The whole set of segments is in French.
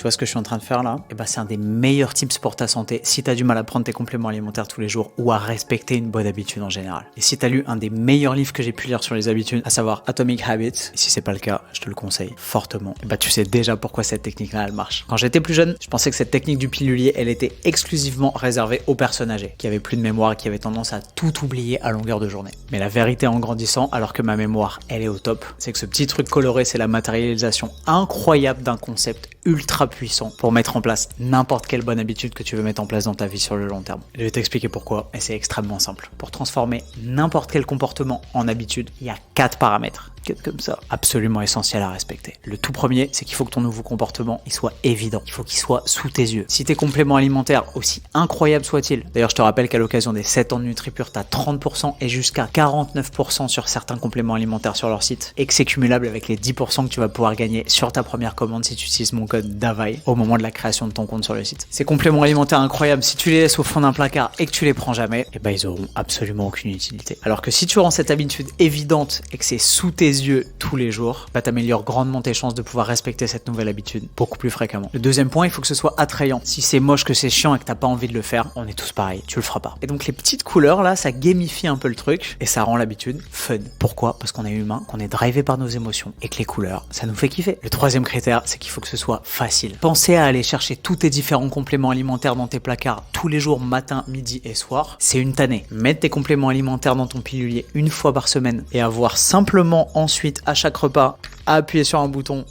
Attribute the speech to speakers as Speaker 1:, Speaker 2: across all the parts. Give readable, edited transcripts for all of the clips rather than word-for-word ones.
Speaker 1: Tu vois ce que je suis en train de faire là? Et bah c'est un des meilleurs tips pour ta santé si t'as du mal à prendre tes compléments alimentaires tous les jours ou à respecter une bonne habitude en général. Et si t'as lu un des meilleurs livres que j'ai pu lire sur les habitudes, à savoir Atomic Habits, et si c'est pas le cas, je te le conseille fortement, et bah tu sais déjà pourquoi cette technique-là elle marche. Quand j'étais plus jeune, je pensais que cette technique du pilulier, elle était exclusivement réservée aux personnes âgées, qui avaient plus de mémoire et qui avaient tendance à tout oublier à longueur de journée. Mais la vérité en grandissant, alors que ma mémoire, elle est au top, c'est que ce petit truc coloré, c'est la matérialisation incroyable d'un concept ultra puissant pour mettre en place n'importe quelle bonne habitude que tu veux mettre en place dans ta vie sur le long terme. Je vais t'expliquer pourquoi, et c'est extrêmement simple. Pour transformer n'importe quel comportement en habitude, il y a 4 paramètres, comme ça, absolument essentiels à respecter. Le tout premier, c'est qu'il faut que ton nouveau comportement, il soit évident. Il faut qu'il soit sous tes yeux. Si tes compléments alimentaires, aussi incroyables soient-ils, d'ailleurs je te rappelle qu'à l'occasion des 7 ans de NutriPure, tu as 30% et jusqu'à 49% sur certains compléments alimentaires sur leur site, et que c'est cumulable avec les 10% que tu vas pouvoir gagner sur ta première commande si tu utilises mon code DAVAI au moment de la création de ton compte sur le site. Ces compléments alimentaires incroyables, si tu les laisses au fond d'un placard et que tu les prends jamais, et ben ils auront absolument aucune utilité. Alors que si tu rends cette habitude évidente et que c'est sous tes yeux tous les jours, bah t'améliores grandement tes chances de pouvoir respecter cette nouvelle habitude beaucoup plus fréquemment. Le deuxième point, il faut que ce soit attrayant. Si c'est moche, que c'est chiant et que t'as pas envie de le faire, on est tous pareils, tu le feras pas. Et donc les petites couleurs là, ça gamifie un peu le truc et ça rend l'habitude fun. Pourquoi? Parce qu'on est humain, qu'on est drivé par nos émotions et que les couleurs, ça nous fait kiffer. Le troisième critère, c'est qu'il faut que ce soit facile. Pensez à aller chercher tous tes différents compléments alimentaires dans tes placards tous les jours, matin, midi et soir. C'est une tannée. Mettre tes compléments alimentaires dans ton pilulier une fois par semaine et avoir simplement ensuite à chaque repas à appuyer sur un bouton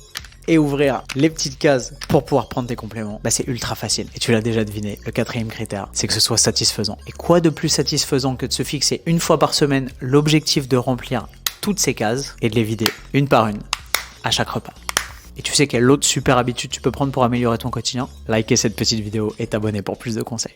Speaker 1: et ouvrir les petites cases pour pouvoir prendre tes compléments, bah c'est ultra facile. Et tu l'as déjà deviné, le quatrième critère, c'est que ce soit satisfaisant. Et quoi de plus satisfaisant que de se fixer une fois par semaine l'objectif de remplir toutes ces cases et de les vider une par une à chaque repas. Et tu sais quelle autre super habitude tu peux prendre pour améliorer ton quotidien? Likez cette petite vidéo et t'abonner pour plus de conseils.